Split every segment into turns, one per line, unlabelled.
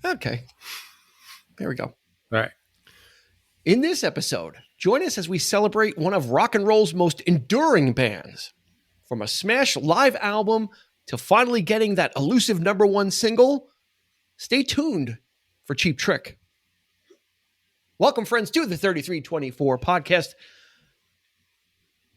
Okay. There we go.
All right.
In this episode, join us as we celebrate one of rock and roll's most enduring bands. From a smash live album to finally getting that elusive #1 single, stay tuned for Cheap Trick. Welcome, friends, to the 3324 podcast.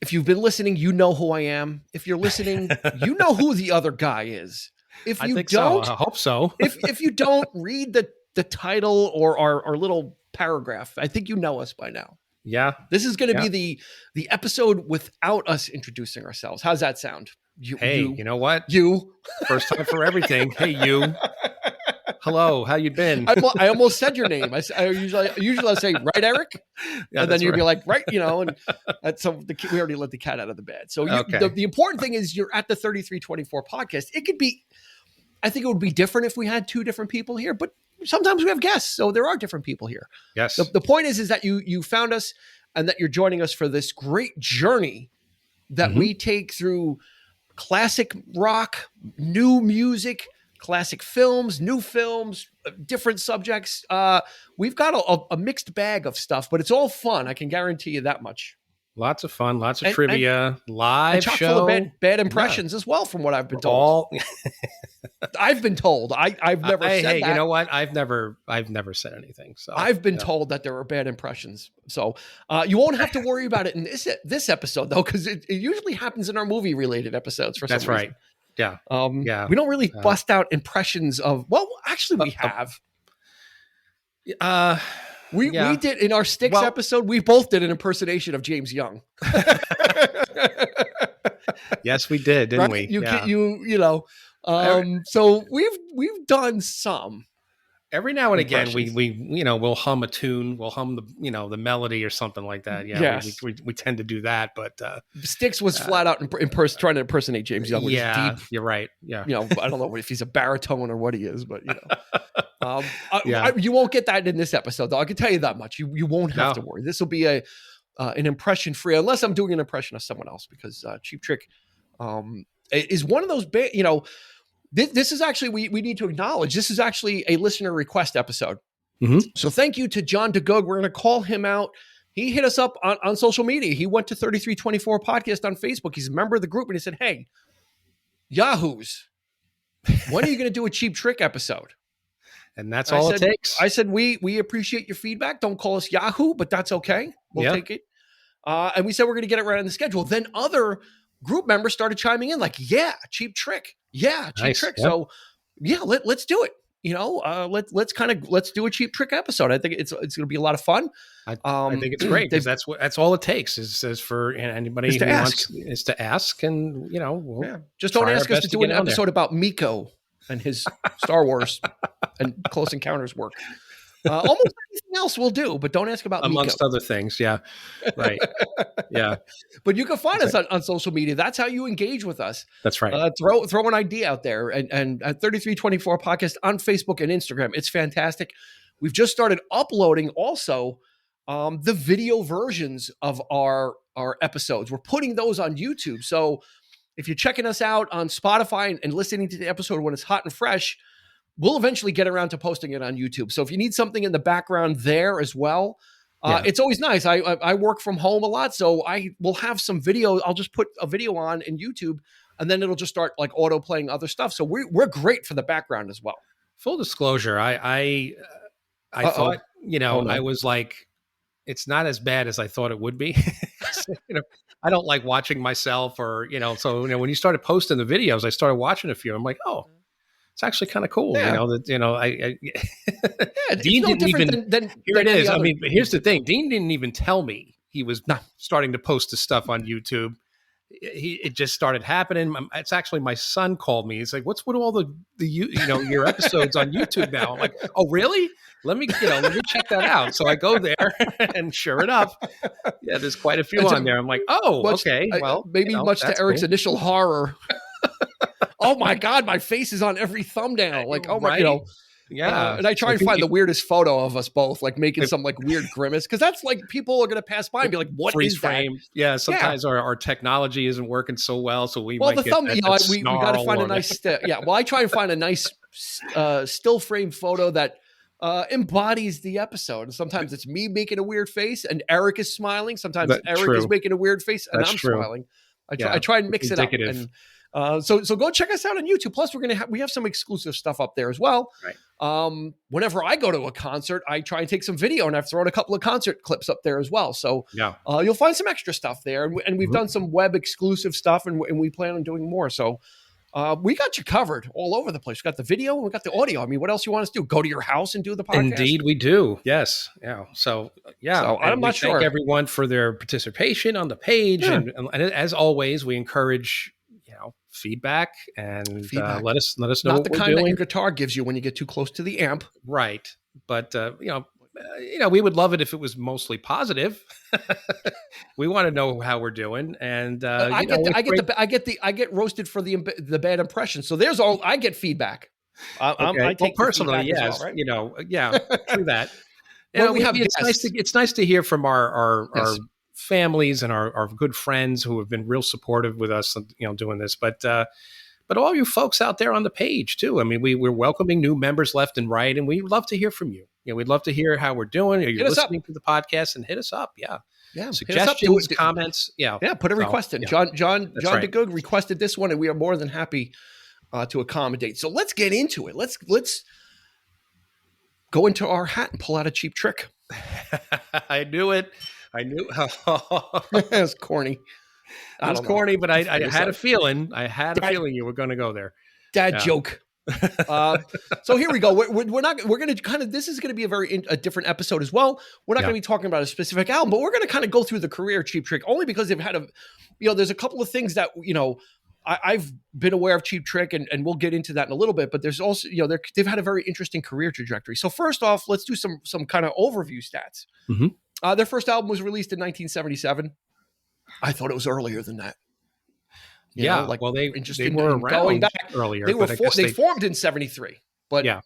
If you've been listening, you know who I am. If you're listening, you know who the other guy is. If you don't,
I hope so.
if you don't, read the title or our little paragraph. I think you know us by now.
Yeah.
This is going to be the episode without us introducing ourselves. How's that sound?
You know what?
You.
First time for everything. Hey, you. Hello. How you been?
I almost said your name. I usually I say, right, Eric?
Yeah,
and then you'd be like, right, and so we already let the cat out of the bed. So the important thing is you're at the 3324 podcast. It could be, I think it would be different if we had two different people here, but sometimes we have guests. So there are different people here.
Yes.
The point is that you found us and that you're joining us for this great journey that we take through classic rock, new music, classic films, new films, different subjects. We've got a mixed bag of stuff, but it's all fun. I can guarantee you that much.
Lots of fun, lots of trivia, live
chock
show.
Full of bad impressions as well, from what I've been told. I've been told. I've never said that.
You know what? I've never said anything. So
I've been told that there are bad impressions. So you won't have to worry about it in this episode, though, because it usually happens in our movie-related episodes for some reason.
That's right. Yeah.
We don't really bust out impressions of. Well, actually, we have. We did in our Styx episode. We both did an impersonation of James Young.
Yes, we did, didn't we?
So we've done some.
Every now and again, we'll hum a tune, we'll hum the melody or something like that. Yeah, yes. we tend to do that, but
Styx was flat out trying to impersonate James Young. Which is deep.
You're right. Yeah,
I don't know if he's a baritone or what he is, but you won't get that in this episode, though. I can tell you that much. You won't have to worry. This will be an impression free, unless I'm doing an impression of someone else, because Cheap Trick is one of those This is actually, we need to acknowledge, this is actually a listener request episode. Mm-hmm. So thank you to John DeGoog. We're going to call him out. He hit us up on social media. He went to 3324 podcast on Facebook. He's a member of the group, and he said, hey, Yahoos, when are you going to do a Cheap Trick episode?
And that's all it takes.
I said, we appreciate your feedback. Don't call us Yahoo, but that's okay. We'll take it. And we said we're going to get it right on the schedule. Then other group members started chiming in like, Cheap Trick. Yeah, Cheap Trick. Yep. So let's do it. Let's do a Cheap Trick episode. I think it's going to be a lot of fun.
I think it's great because that's all it takes is for anybody who wants is to ask, and
just don't ask us to do an episode about Miko and his Star Wars and Close Encounters work. Almost anything else we'll do, but don't ask about
amongst
Miko.
Other things. Yeah, right. Yeah,
but you can find us on social media. That's how you engage with us.
That's right.
Throw an idea out there, and at 3324 podcast on Facebook and Instagram. It's fantastic. We've just started uploading also the video versions of our episodes. We're putting those on YouTube. So if you're checking us out on Spotify and listening to the episode when it's hot and fresh, we'll eventually get around to posting it on YouTube. So if you need something in the background there as well, it's always nice. I work from home a lot, so I will have some video. I'll just put a video on in YouTube, and then it'll just start like auto playing other stuff. So we're great for the background as well.
Full disclosure, I thought, I was like, it's not as bad as I thought it would be. I don't like watching myself so when you started posting the videos, I started watching a few. I'm like, oh, it's actually kind of cool.
Yeah.
Dean didn't even, here it is. I mean, but here's the thing. Dean didn't even tell me he was starting to post the stuff on YouTube. It just started happening. It's actually my son called me. He's like, "What's with all the your episodes on YouTube now?" I'm like, "Oh, really? Let me check that out." So I go there, and sure enough, there's quite a few on there. I'm like, "Oh, okay. Well,
maybe much to Eric's initial horror." Oh my God, my face is on every thumbnail. Like, oh my,
right. Yeah.
And I try and find the weirdest photo of us both, like making some like weird grimace, because that's like people are going to pass by and be like, "What
freeze
is
frame?
that?"
Yeah. Sometimes our technology isn't working so well, so we
Well,
might
the
get
thumb,
that
we got to
snarl
find a
or
nice, well, I try and find a nice still frame photo that embodies the episode. And sometimes it's me making a weird face and Eric is smiling. Sometimes Eric is making a weird face and I'm smiling. I try and mix it up. And so go check us out on YouTube. Plus, we have some exclusive stuff up there as well.
Right.
Whenever I go to a concert, I try and take some video, and I've thrown a couple of concert clips up there as well. So you'll find some extra stuff there, and we've done some web exclusive stuff, and we plan on doing more. So we got you covered all over the place. We got the video and we got the audio. I mean, what else you want us to do? Go to your house and do the podcast?
Indeed, we do. Yes. Yeah. So
I'm not sure.
Thank everyone for their participation on the page, and as always, we encourage feedback and let us know
not
what
the
we're
kind
doing.
That your guitar gives you when you get too close to the amp,
right? But we would love it if it was mostly positive. We want to know how we're doing, and I
get roasted for the bad impression. So there's all I get feedback. I take
personally, yes,
well, right?
True that.
It's
nice to hear from our families and our good friends who have been real supportive with us, doing this. But all you folks out there on the page too. I mean, we're welcoming new members left and right, and we'd love to hear from you. We'd love to hear how we're doing. Are you listening to the podcast? And hit us up. Yeah. Suggestions, comments.
Put a request in. John DeGoog requested this one, and we are more than happy to accommodate. So let's get into it. Let's go into our hat and pull out a cheap trick.
I knew it.
It was corny.
It was corny, but I had a feeling. I had a feeling you were going to go there.
Dad joke. So here we go. We're going to kind of, this is going to be a different episode as well. We're not going to be talking about a specific album, but we're going to kind of go through the career Cheap Trick, only because they've had there's a couple of things that, I've been aware of Cheap Trick, and we'll get into that in a little bit, but there's also, they've had a very interesting career trajectory. So first off, let's do some kind of overview stats.
Mm-hmm.
Their first album was released in 1977. I thought it was earlier than that.
They were around
going back
earlier.
They formed in 73, but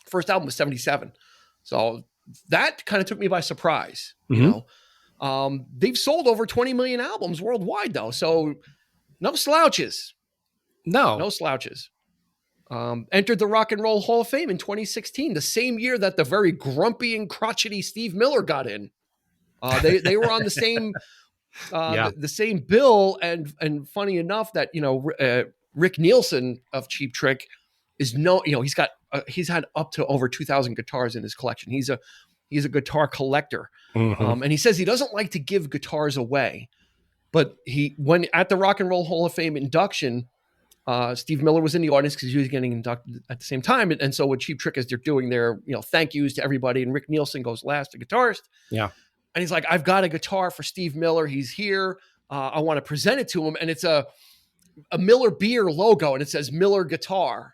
first album was 77. So that kind of took me by surprise.
Mm-hmm.
They've sold over 20 million albums worldwide though. So no slouches. No slouches. Entered the Rock and Roll Hall of Fame in 2016, the same year that the very grumpy and crotchety Steve Miller got in. They were on the same the same bill, and funny enough that Rick Nielsen of Cheap Trick is he's had up to over 2,000 guitars in his collection. He's a guitar collector, and he says he doesn't like to give guitars away, but when at the Rock and Roll Hall of Fame induction. Steve Miller was in the audience because he was getting inducted at the same time. And so what Cheap Trick is, they're doing their, thank yous to everybody. And Rick Nielsen goes last, the guitarist.
Yeah.
And he's like, I've got a guitar for Steve Miller. He's here. I want to present it to him. And it's a Miller Beer logo. And it says Miller Guitar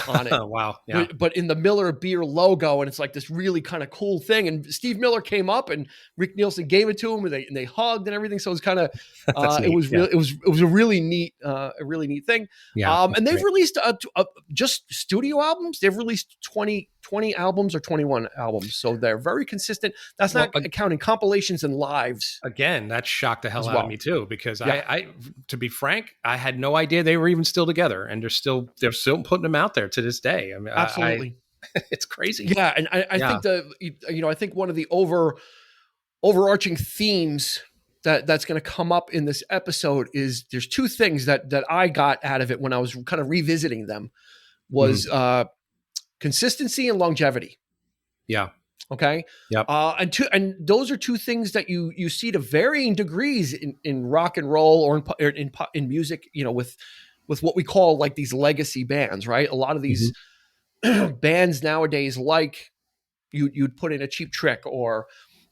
on it.
Wow. Yeah.
But in the Miller Beer logo. And it's like this really kind of cool thing. And Steve Miller came up and Rick Nielsen gave it to him, and they hugged and everything. So it was kind of, it was a really neat thing.
Yeah.
And they've released just studio albums. They've released 20 albums or 21 albums. So they're very consistent. That's not counting compilations and lives.
Again, that shocked the hell out of me too, because I, to be frank, I had no idea they were even still together, and they're still putting them out there to this day. I mean,
absolutely.
It's crazy.
Yeah. And I think I think one of the overarching themes that's going to come up in this episode is there's two things that I got out of it when I was kind of revisiting them was, consistency and longevity.
Yeah.
Okay.
Yep.
And those are two things that you see to varying degrees in rock and roll or in music, with what we call like these legacy bands, right? A lot of these bands nowadays, like you'd put in a Cheap Trick or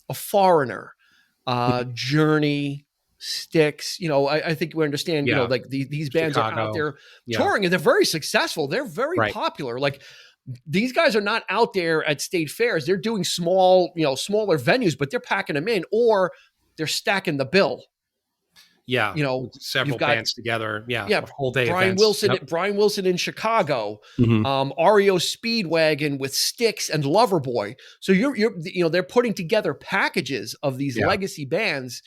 a Foreigner, Journey, Styx. I think we understand, like these bands Chicago. Are out there touring, and they're very successful. They're very popular. Like, these guys are not out there at state fairs. They're doing smaller venues, but they're packing them in, or they're stacking the bill.
Yeah,
You know,
with
you've
several
got
bands together. Yeah,
yeah,
a whole day
Brian
events.
Wilson,
Yep.
Brian Wilson in Chicago,
Mhm.
REO Speedwagon with Styx and Loverboy. So they're putting together packages of these
Yeah.
legacy bands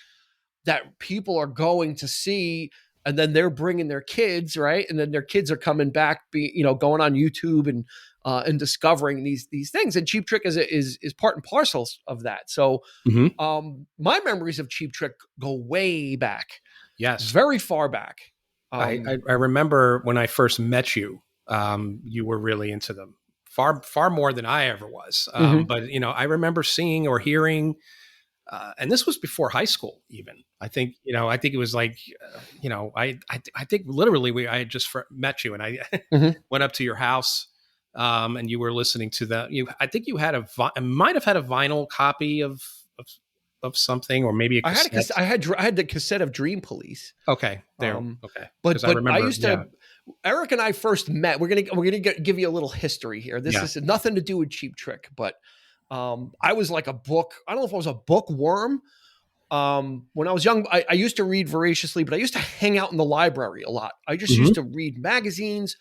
that people are going to see, and then they're bringing their kids, right? And then their kids are coming back, going on YouTube and discovering these things. And Cheap Trick is part and parcel of that. So
Mhm.
my memories of Cheap Trick go way back,
Yes.
very far back.
I remember when I first met you, you were really into them, far more than I ever was.
Mhm.
But I remember seeing or hearing, and this was before high school. Even I think it was like, I think literally I had just met you, and I
Mhm.
went up to your house, and you were listening to I think you had might have had a vinyl copy of, of something, or maybe a
I had
cassette.
I had the cassette of Dream Police.
Okay, there.
Um,
Okay, because
but
I
I
remember.
used
Yeah,
to. Eric and I first met. We're gonna give you a little history here. This
yeah.
is nothing to do with Cheap Trick, but I was like a book. I don't know if I was a bookworm. When I was young, I used to read voraciously, but I used to hang out in the library a lot. I just
Hmm.
used to read magazines,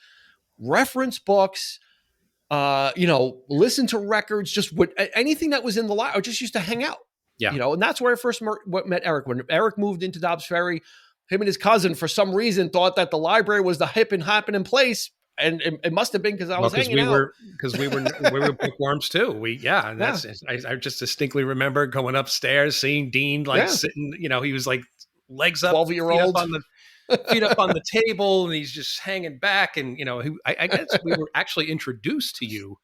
reference books, listen to records, just anything that was in the library. I just used to hang out,
Yeah.
and that's where I first met Eric. When Eric moved into Dobbs Ferry, him and his cousin, for some reason, thought that the library was the hip and happening place. And it must have been because I
Well,
was hanging out.
we were bookworms too. And
Yeah.
I just distinctly remember going upstairs, seeing Dean like
Yeah.
sitting. He was like legs up,
12-year-old.
feet up on the table, and he's just hanging back. And I guess we were actually introduced to you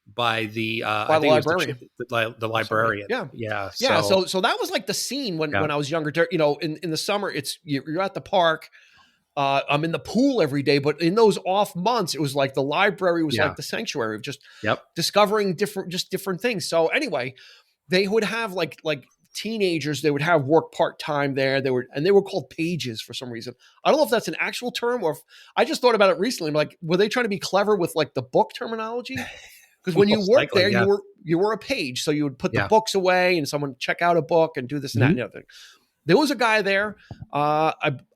by the
By
I
the
think it was
librarian.
the librarian.
Yeah.
Yeah.
Yeah.
So
So that was like the scene when
yeah.
I was younger. In the summer, you're at the park. I'm in the pool every day, but in those off months, it was like the library was
Yeah.
like the sanctuary of just
Yep.
discovering different things. So anyway, they would have like teenagers. They would have work part-time there. They were called pages for some reason. I don't know if that's an actual term or if I just thought about it recently. I'm like, were they trying to be clever with like the book terminology? Because when you
Most
worked
likely,
there,
yeah.
you were a page, so you would put the
Yeah.
books away, and someone would check out a book and do this and that
Mhm.
and the other thing. There was a guy there. I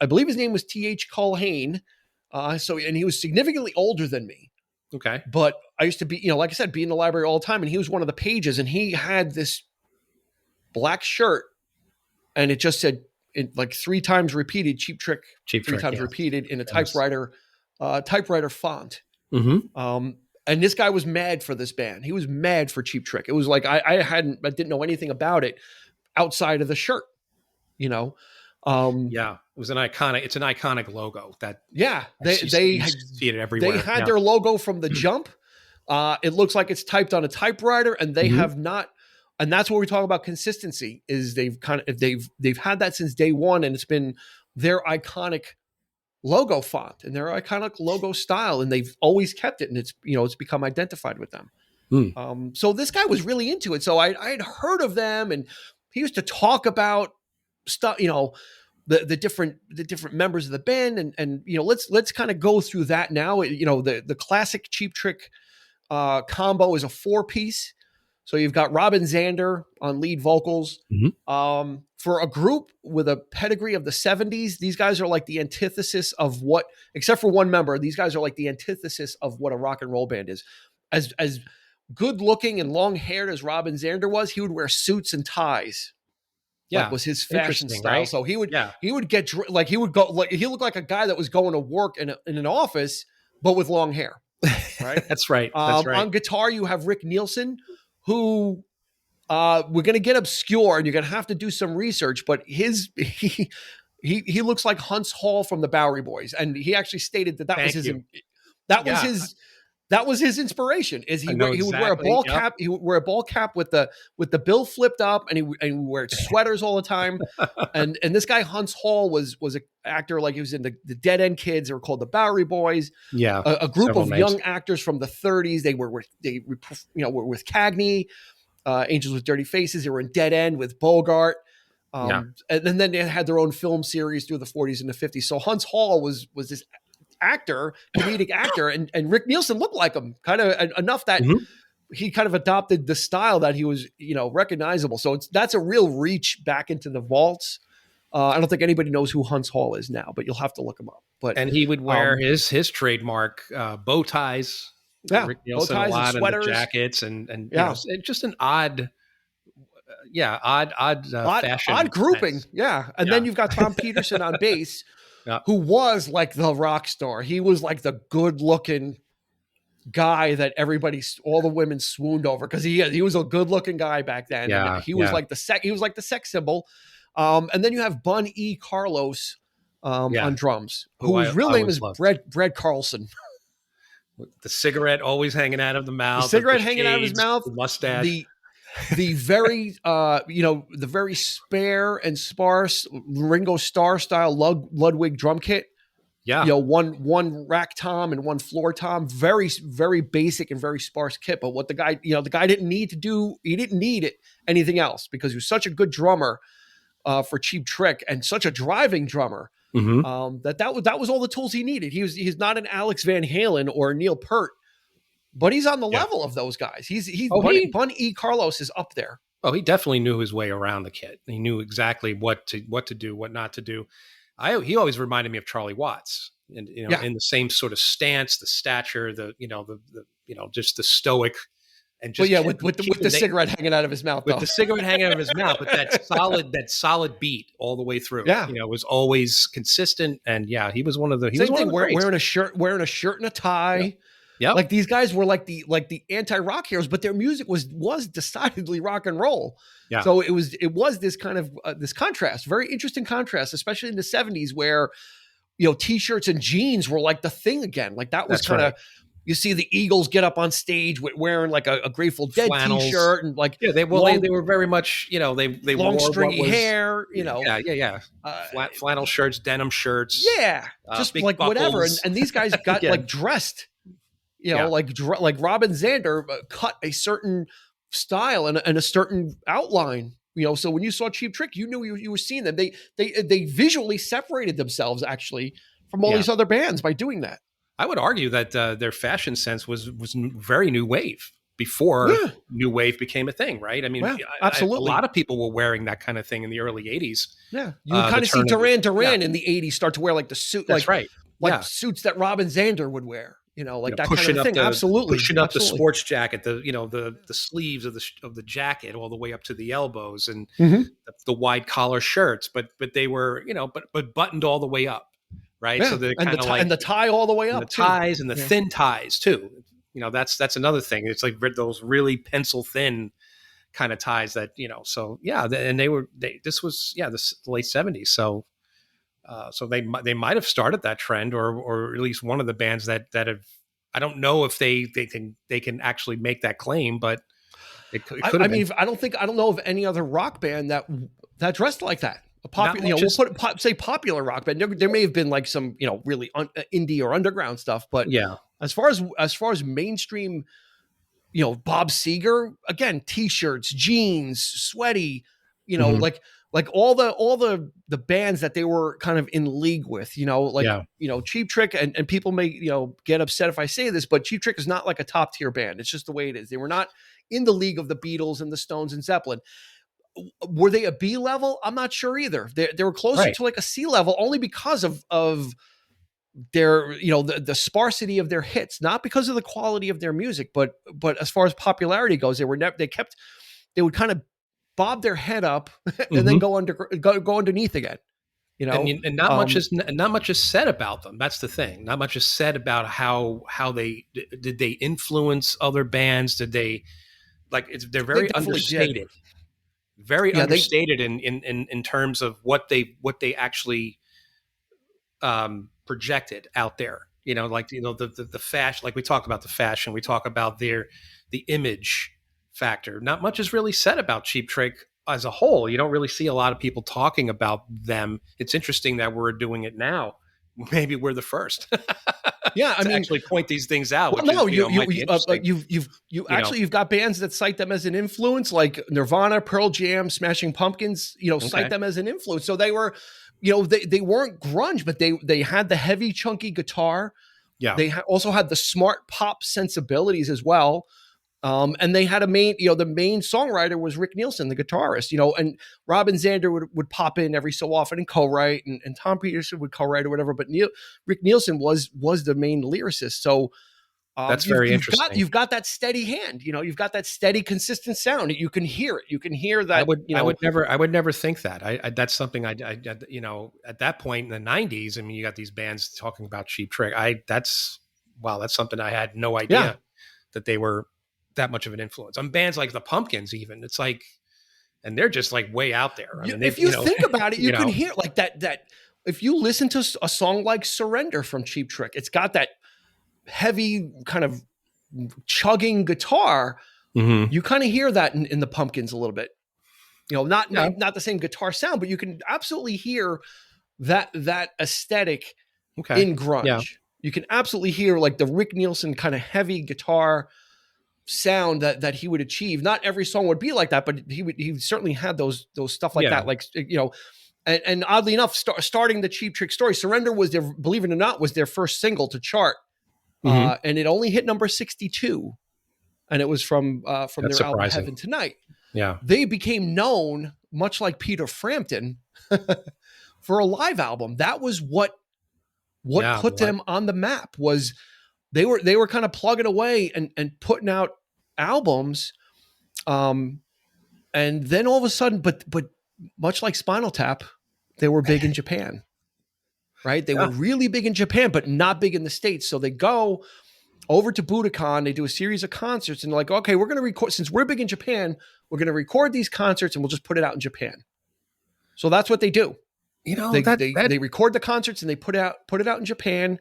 believe his name was T.H. Culhane. And he was significantly older than me.
Okay.
But I used to be, like I said, be in the library all the time. And he was one of the pages, and he had this black shirt, and it just said, like 3 times repeated, Cheap Trick,
Cheap
3
Trick,
times
yeah.
repeated in a
Yes.
typewriter font.
Mm-hmm.
And this guy was mad for this band. He was mad for Cheap Trick. It was like I didn't know anything about it outside of the shirt.
Yeah, it was an iconic. It's an iconic logo. That
they
see it everywhere.
They had their logo from the jump. It looks like it's typed on a typewriter, and they have not. And that's what we talk about consistency. Is they've had that since day one, and it's been their iconic logo font and their iconic logo style, and they've always kept it, and it's become identified with them. So this guy was really into it. So I had heard of them, and he used to talk about stuff, the different members of the band, and let's kind of go through that now. The classic Cheap Trick combo is a 4-piece. So you've got Robin Zander on lead vocals. For a group with a pedigree of the 70s, these guys are like the antithesis of what, except for one member, these guys are like the antithesis of what a rock and roll band is. As good looking and long haired as Robin Zander was, he would wear suits and ties.
Yeah,
like was his fashion style.
Right?
So he would get like he would go like he looked like a guy that was going to work in an office, but with long hair. Right.
That's right.
On guitar, you have Rick Nielsen, who we're going to get obscure, and you're going to have to do some research. But he looks like Hunt's Hall from the Bowery Boys, and he actually stated that was his inspiration. Is he would wear a ball cap? He would wear a ball cap with the bill flipped up, and he would wear sweaters all the time. and this guy Hunt's Hall was an actor, like he was in the Dead End Kids. They were called the Bowery Boys.
Yeah,
a group of young actors from the 30s. They were with Cagney, Angels with Dirty Faces. They were in Dead End with Bogart. And then they had their own film series through the 40s and the 50s. So Hunt's Hall was this comedic actor, and Rick Nielsen looked like him, kind of enough that he kind of adopted the style that he was, recognizable. So that's a real reach back into the vaults I don't think anybody knows who Huntz Hall is now, but you'll have to look him up. But
and he would wear his trademark bow ties.
Yeah,
Rick
bow
Nielsen a
ties and
lot, and the
sweaters.
jackets, and
Yeah.
just an odd fashion,
odd grouping.
sense.
Yeah, and then you've got Tom Peterson on bass,
Yeah.
who was like the rock star. He was like the good looking guy that all the women swooned over, because he was a good looking guy back then.
Yeah,
and he was like the sex symbol. And then you have Bun E. Carlos on drums, whose real name is Brad Carlson.
The cigarette always hanging out of the mouth.
The cigarette hanging out of his mouth.
The mustache.
The very the very spare and sparse Ringo Starr style Ludwig drum kit.
Yeah.
One rack tom and one floor tom. Very, very basic and very sparse kit. But what the guy didn't need to do, he didn't need anything else, because he was such a good drummer for Cheap Trick, and such a driving drummer.
Mm-hmm.
That was all the tools he needed. He's not an Alex Van Halen or Neil Peart, but he's on the level of those guys. Bun E. Carlos is up there.
Oh, he definitely knew his way around the kit. He knew exactly what to do, what not to do. He always reminded me of Charlie Watts, and in the same sort of stance, the stature, just the stoic. And just
with the cigarette hanging out of his mouth.
With the cigarette hanging out of his mouth, but that solid beat all the way through.
Yeah,
was always consistent, and he was one of the.
Wearing a shirt and a tie.
Yeah,
like these guys were like the anti-rock heroes, but their music was decidedly rock and roll.
Yeah,
so it was this kind of this contrast, very interesting contrast, especially in the 70s, where t-shirts and jeans were like the thing again. Like that was kind of. You see the Eagles get up on stage wearing like a Grateful Dead
flannels.
T-shirt, and like
they were very much they
long
wore
stringy hair,
flannel shirts, denim shirts,
just like buckles. Whatever. And these guys got like dressed, like Robin Zander cut a certain style and a certain outline. So when you saw Cheap Trick, you knew you were seeing them. They visually separated themselves actually from all these other bands by doing that.
I would argue that their fashion sense was very new wave before new wave became a thing, right? I mean,
absolutely.
A lot of people were wearing that kind of thing in the early 80s.
Yeah, you kind of see Duran in the 80s start to wear like the suit.
That's right.
Like suits that Robin Zander would wear. That
pushing
kind of thing. Absolutely.
Pushing up the sports jacket, the sleeves of the jacket all the way up to the elbows, and the wide collar shirts, but they were but buttoned all the way up. Right.
Yeah.
So they're
and the tie all the way up.
The ties and the thin ties too. That's another thing. It's like those really pencil thin kind of ties that, so and this was the late 70s. So they might have started that trend, or at least one of the bands that have, I don't know if they can actually make that claim, but it could have been.
I don't know of any other rock band that dressed like that. We'll say popular rock band. There may have been like some, really indie or underground stuff, but as far as mainstream, Bob Seger, again, t-shirts, jeans, sweaty, like all the bands that they were kind of in league with, Cheap Trick, and people may, get upset if I say this, but Cheap Trick is not like a top tier band. It's just the way it is. They were not in the league of the Beatles and the Stones and Zeppelin. Were they a B level? I'm not sure either. They were closer to like a C level, only because of their, the sparsity of their hits, not because of the quality of their music, but as far as popularity goes, they would kind of bob their head up and then go underneath again.
And not much is said about them. That's the thing. Not much is said about how did they influence other bands? Did they they're very understated. Very understated in terms of what they actually projected out there. The fashion, like we talk about the fashion, we talk about the image factor. Not much is really said about Cheap Trick as a whole. You don't really see a lot of people talking about them. It's interesting that we're doing it now. Maybe we're the first.
Actually
point these things out.
You've got bands that cite them as an influence, like Nirvana, Pearl Jam, Smashing Pumpkins. Cite them as an influence. So they were, they weren't grunge, but they had the heavy, chunky guitar.
Yeah,
they also had the smart pop sensibilities as well. And they had the main songwriter was Rick Nielsen, the guitarist, and Robin Zander would pop in every so often and co-write, and Tom Peterson would co-write or whatever. But Rick Nielsen was the main lyricist. So
that's very interesting.
You've got that steady hand, you've got that steady, consistent sound. You can hear it. You can hear that.
I would never think that. I that's something I at that point in the 90s. I mean, you got these bands talking about Cheap Trick. That's something I had no idea that they were that much of an influence on bands like the Pumpkins. Even it's like, and they're just like way out there. I mean,
if you think about it, you can hear like that. If you listen to a song like Surrender from Cheap Trick, it's got that heavy kind of chugging guitar.
Mm-hmm.
You kind of hear that in the Pumpkins a little bit. Not the same guitar sound, but you can absolutely hear that aesthetic in grunge. Yeah. You can absolutely hear like the Rick Nielsen kind of heavy guitar sound that he would achieve. Not every song would be like that, but he certainly had those stuff like that. Like, and oddly enough, starting the Cheap Trick story, Surrender was believe it or not, was their first single to chart. Mm-hmm. And it only hit number 62. And it was from their album Heaven Tonight.
Yeah.
They became known, much like Peter Frampton, for a live album. That was what put them on the map. Was they were kind of plugging away and putting out albums, and then all of a sudden, but much like Spinal Tap, they were big in Japan, right? They were really big in Japan, but not big in the States. So they go over to Budokan, they do a series of concerts, and they're like, okay, we're going to record, since we're big in Japan, we're going to record these concerts and we'll just put it out in Japan. So that's what they do. They record the concerts and they put it out in Japan,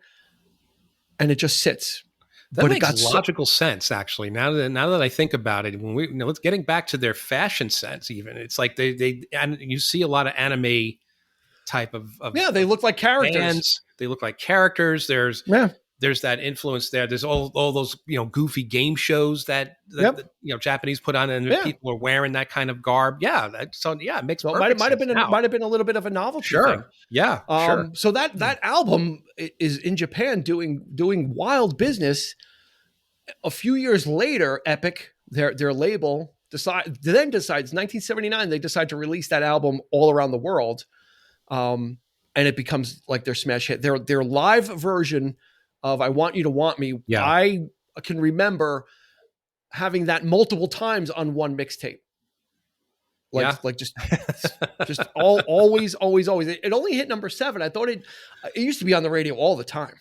and it just sits.
That makes logical sense, actually. Now that I think about it, when let's getting back to their fashion sense, even it's like and you see a lot of anime type of
they look like characters.
Bands. They look like characters. There's that influence there. There's all those goofy game shows that Japanese put on, and people are wearing that kind of garb. Yeah, it makes perfect
might have been a little bit of a novelty.
Sure,
thing.
Yeah, sure.
So that album is in Japan doing wild business. A few years later, Epic, their label, decides 1979 they decide to release that album all around the world, and it becomes like their smash hit. Their live version of I Want You to Want Me. Yeah. I can remember having that multiple times on one mixtape. Like just always. It only hit number 7. I thought it used to be on the radio all the time.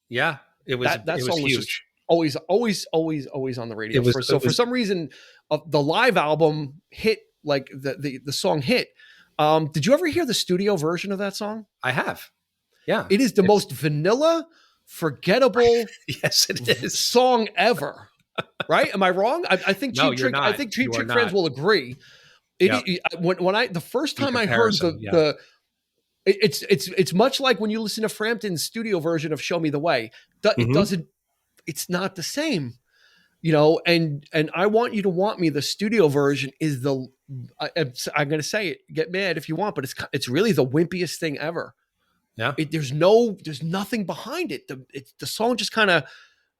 Yeah. It was huge.
Always on the radio. For some reason, the live album hit, like the song hit. Did you ever hear the studio version of that song?
I have. Yeah.
It is the most vanilla, forgettable
yes, it is.
Song ever. Right? Am I wrong? I think
Cheap Trick
fans will agree. The first time I heard it's much like when you listen to Frampton's studio version of Show Me the Way. It's not the same. And I Want You to Want Me, the studio version is I'm going to say it, get mad if you want, but it's really the wimpiest thing ever.
Yeah.
There's nothing behind it. The song just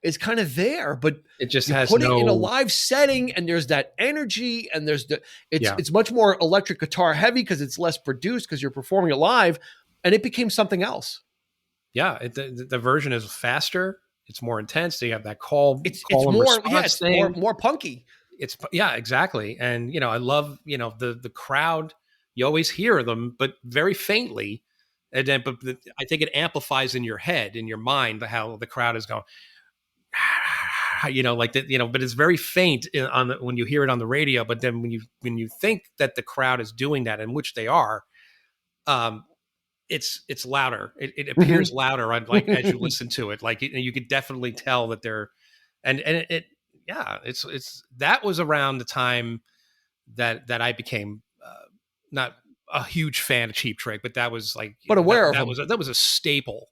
is kind of there, but
it just has
put it in a live setting, and there's that energy, and it's much more electric guitar heavy because it's less produced because you're performing it live, and it became something else.
Yeah. The version is faster. It's more intense. So you have that call.
It's more punky.
Exactly. And, I love, the crowd, you always hear them, but very faintly. And then, but I think it amplifies in your head, in your mind, how the crowd is going, like that, but it's very faint when you hear it on the radio. But then when you think that the crowd is doing that, and which they are, it's louder. It appears louder on, like, as you listen to it, like you could definitely tell that they're, it's that was around the time that I became not a huge fan of Cheap Trick, but that was like,
but aware
that
of
that was a staple,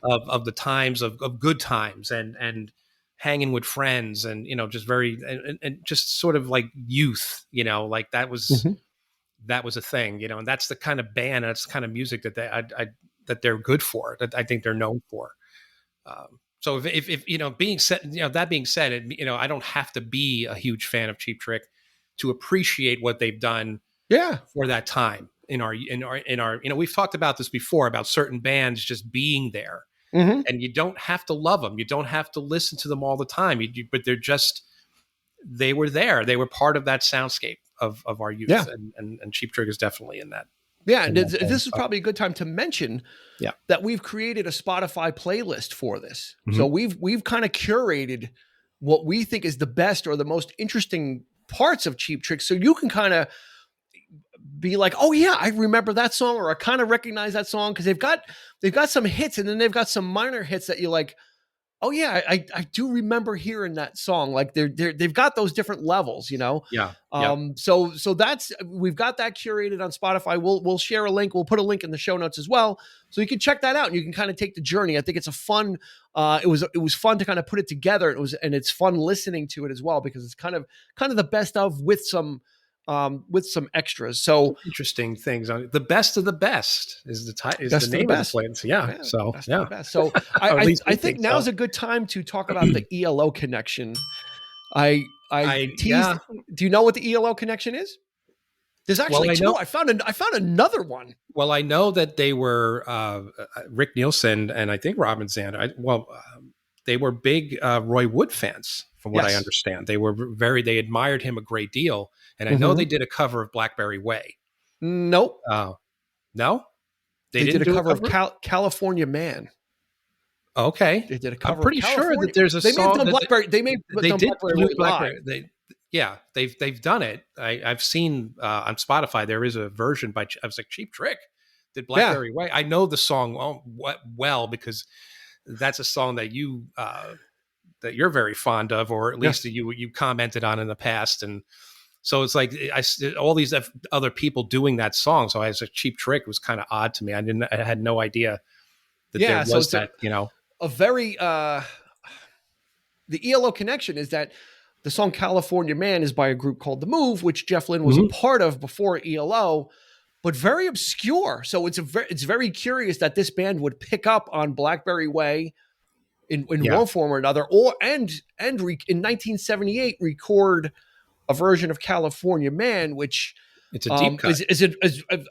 of the times of good times and hanging with friends, and just very and just sort of like youth, like that was that was a thing, and that's the kind of band, that's the kind of music that that they're good for, that I think they're known for. So if being said, that being said, I don't have to be a huge fan of Cheap Trick to appreciate what they've done for that time in our we've talked about this before about certain bands just being there, and you don't have to love them, you don't have to listen to them all the time, but they were there, they were part of that soundscape of our youth, and Cheap Trick is definitely in that.
Yeah, and this is probably a good time to mention that we've created a Spotify playlist for this. So we've kind of curated what we think is the best or the most interesting parts of Cheap Trick, so you can kind of be like, oh yeah, I remember that song, or I kind of recognize that song, because they've got some hits, and then they've got some minor hits that you're like, oh yeah, I do remember hearing that song. Like they've got those different levels, So that's, we've got that curated on Spotify. We'll share a link. We'll put a link in the show notes as well, so you can check that out and you can kind of take the journey. I think it's a fun. It was fun to kind of put it together. And it's fun listening to it as well, because it's kind of the best of with some extras. So
interesting things on the best of the best is the name of the playlist. Yeah. So
So I think now's a good time to talk about the ELO connection. I teased. Do you know what the ELO connection is? There's actually two. I found another one.
Well, I know that they were Rick Nielsen and I think Robin Zander. They were big Roy Wood fans, from what I understand. They admired him a great deal. And I know they did a cover of Blackberry Way.
Nope.
No?
They did a cover of California Man.
Okay.
They did a cover.
I'm pretty sure that there's a song.
They did Blackberry Way.
They've done it. I've seen on Spotify, there is a version I was like, Cheap Trick did Blackberry Way. I know the song well because that's a song that that you're very fond of, or at least you commented on in the past. And so it's like all these other people doing that song. So as a Cheap Trick, it was kind of odd to me. I had no idea that there was that.
A very the ELO connection is that the song California Man is by a group called The Move, which Jeff Lynne was a part of before ELO, but very obscure. So it's very curious that this band would pick up on Blackberry Way in one form or another, and in 1978 record a version of California Man, which
it's a deep cut.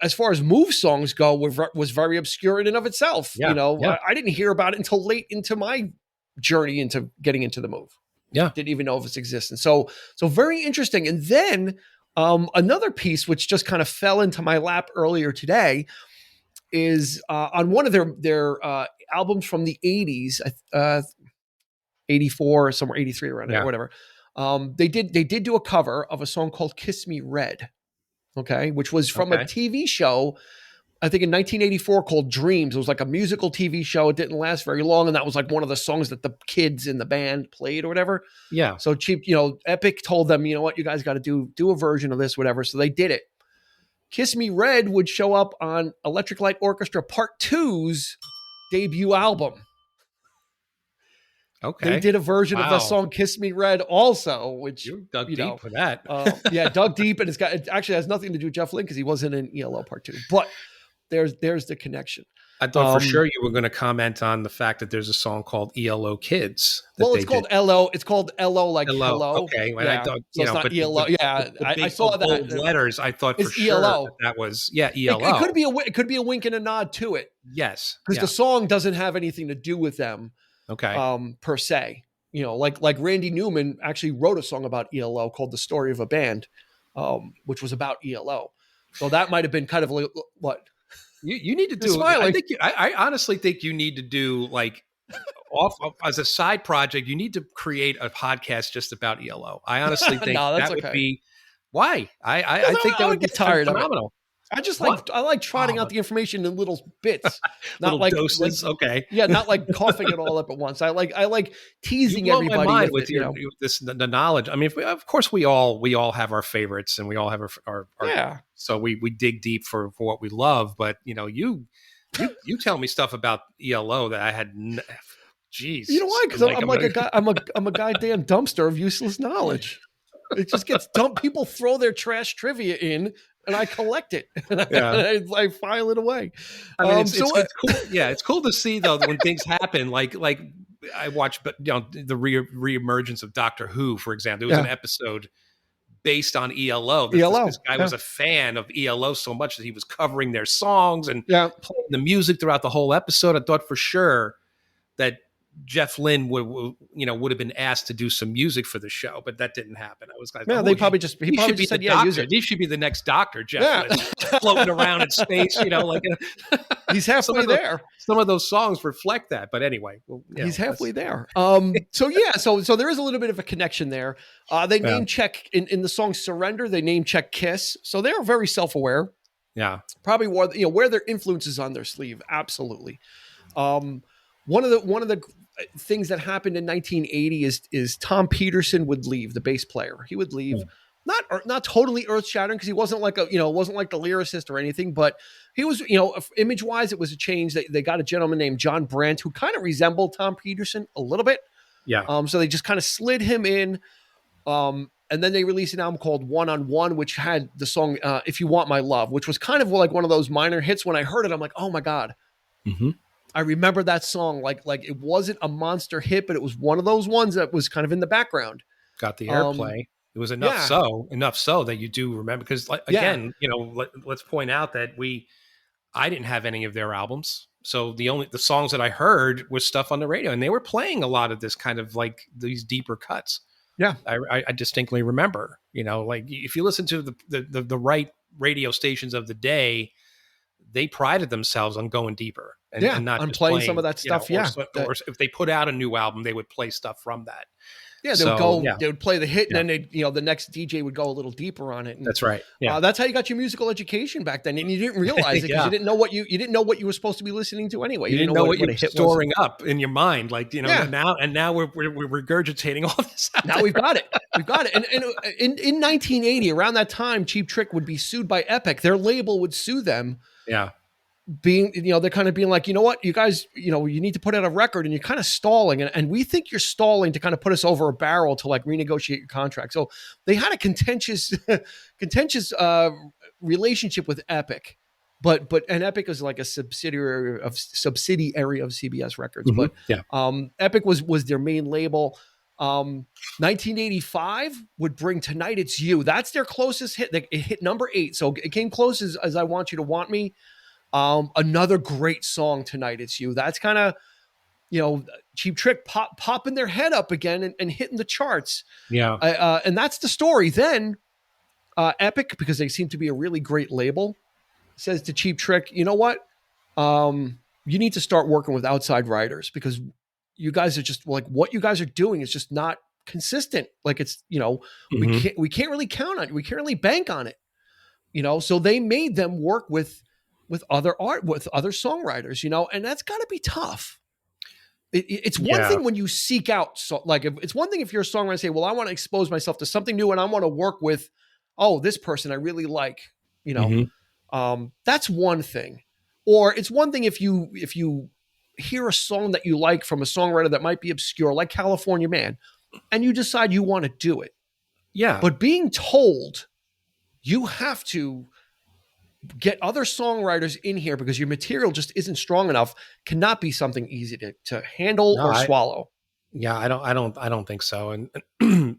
As far as Move songs go, was very obscure in and of itself. I didn't hear about it until late into my journey into getting into the Move. Didn't even know of its existence. So very interesting. And then another piece which just kind of fell into my lap earlier today is on one of their albums from the 80s, 84 somewhere, 83 around there, whatever. They did do a cover of a song called Kiss Me Red, which was from a TV show, I think in 1984, called Dreams. It was like a musical TV show. It didn't last very long, and that was like one of the songs that the kids in the band played or whatever. Yeah. So Epic told them, you know what, you guys got to do a version of this, whatever. So they did it. Kiss Me Red would show up on Electric Light Orchestra Part 2's debut album.
Okay.
They did a version of the song Kiss Me Red also, which
you dug deep for that.
Dug deep, and it actually has nothing to do with Jeff Lynne because he wasn't in ELO Part 2. But there's the connection.
I thought for sure you were going to comment on the fact that there's a song called ELO Kids.
Well, it's called LO. It's called LO, like hello.
Okay, well, I thought
it's not ELO. I saw that
letters. I thought for sure
ELO.
that was ELO.
It could be a wink and a nod to it.
Yes,
because the song doesn't have anything to do with them.
Okay.
Per se, like Randy Newman actually wrote a song about ELO called "The Story of a Band," which was about ELO. So that might have been kind of like what
you need to do. I honestly think you need to do like as a side project. You need to create a podcast just about ELO. I honestly think that would be why I think that would get tired phenomenal.
Of it. I like trotting out the information in little bits, not
little
like
doses.
Not like coughing it all up at once. I like teasing everybody
my mind with the knowledge. I mean, of course, we all have our favorites, and we all have our So we dig deep for what we love. But you tell me stuff about ELO that I had. Jeez,
you know why? Because I'm a goddamn dumpster of useless knowledge. It just gets dumped. People throw their trash trivia in, and I collect it. And I file it away.
I mean, it's cool. Yeah, it's cool to see though when things happen. Like I watched, but the reemergence of Doctor Who, for example. There was an episode based on ELO. This guy was a fan of ELO so much that he was covering their songs and playing the music throughout the whole episode. I thought for sure that Jeff Lynne would have been asked to do some music for the show, but that didn't happen. I was like,
he probably just said, use it.
He should be the next Doctor, Jeff Lynne, floating around in space, like
he's halfway there.
Some of those songs reflect that, but anyway,
he's halfway there. So there is a little bit of a connection there. They name check in the song "Surrender." They name check Kiss, so they're very self-aware.
Yeah,
probably wear their influences on their sleeve. Absolutely. One of the things that happened in 1980 is Tom Peterson would leave, the bass player. He would leave, not totally earth shattering because he wasn't like the lyricist or anything, but he was, image wise, it was a change. They got a gentleman named John Brandt who kind of resembled Tom Peterson a little bit.
Yeah.
So they just kind of slid him in. And then they released an album called One on One, which had the song "If You Want My Love," which was kind of like one of those minor hits. When I heard it, I'm like, oh my God.
Mm-hmm.
I remember that song like it wasn't a monster hit, but it was one of those ones that was kind of in the background.
Got the airplay. It was enough so that you do remember, because let's point out that I didn't have any of their albums. So the songs that I heard was stuff on the radio, and they were playing a lot of this kind of like these deeper cuts.
Yeah.
I distinctly remember, like if you listen to the right radio stations of the day, they prided themselves on going deeper and not
on playing some of that stuff.
Or if they put out a new album, they would play stuff from that.
Yeah, they would play the hit, and then the next DJ would go a little deeper on it. And,
that's right. Yeah,
that's how you got your musical education back then, and you didn't realize it because you didn't know what you were supposed to be listening to anyway.
You didn't know what you were storing up in your mind, like now we're regurgitating all this.
Now we've got it. And in 1980, around that time, Cheap Trick would be sued by Epic. Their label would sue them.
Yeah.
They're kind of being like, you know what, you guys, you need to put out a record, and you're kind of stalling, and we think you're stalling to kind of put us over a barrel to like renegotiate your contract. So they had a contentious relationship with Epic, but Epic is like a subsidiary of CBS Records, but Epic was their main label. 1985 would bring Tonight It's You. That's their closest hit. It hit number 8, so it came close as I Want You to Want Me. Another great song, Tonight It's You. That's kind of, Cheap Trick popping their head up again and hitting the charts.
Yeah.
And that's the story. Then Epic, because they seem to be a really great label, says to Cheap Trick, you know what? You need to start working with outside writers, because you guys are just like, what you guys are doing is just not consistent. Like it's, we can't really count on it. We can't really bank on it. So they made them work with other songwriters, and that's got to be tough. It's one thing when you seek out, it's one thing if you're a songwriter and say, well, I want to expose myself to something new, and I want to work with, this person I really like, that's one thing. Or it's one thing if you hear a song that you like from a songwriter that might be obscure, like California Man, and you decide you want to do it.
Yeah.
But being told you have to get other songwriters in here because your material just isn't strong enough cannot be something easy to handle or swallow.
Yeah, I don't think so. And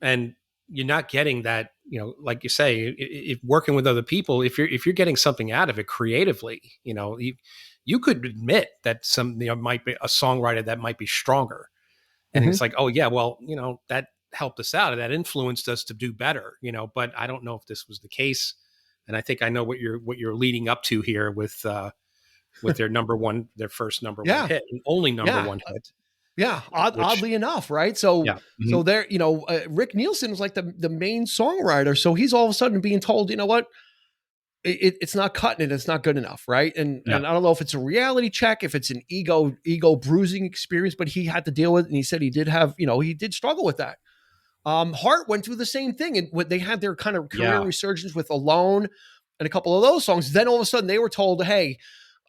and you're not getting that, like you say, if working with other people, if you're getting something out of it creatively, you could admit that might be a songwriter that might be stronger. And it's like, oh yeah, well, that helped us out, and that influenced us to do better, but I don't know if this was the case. And I think I know what you're leading up to here with their their first number one hit, and only number one hit.
Yeah, oddly enough, right? So, so there, Rick Nielsen was like the main songwriter. So he's all of a sudden being told, you know what, it's not cutting it. It's not good enough, right? And I don't know if it's a reality check, if it's an ego bruising experience, but he had to deal with it, and he said he did have, he did struggle with that. Heart went through the same thing, and they had their kind of career resurgence with Alone and a couple of those songs. Then all of a sudden they were told, hey,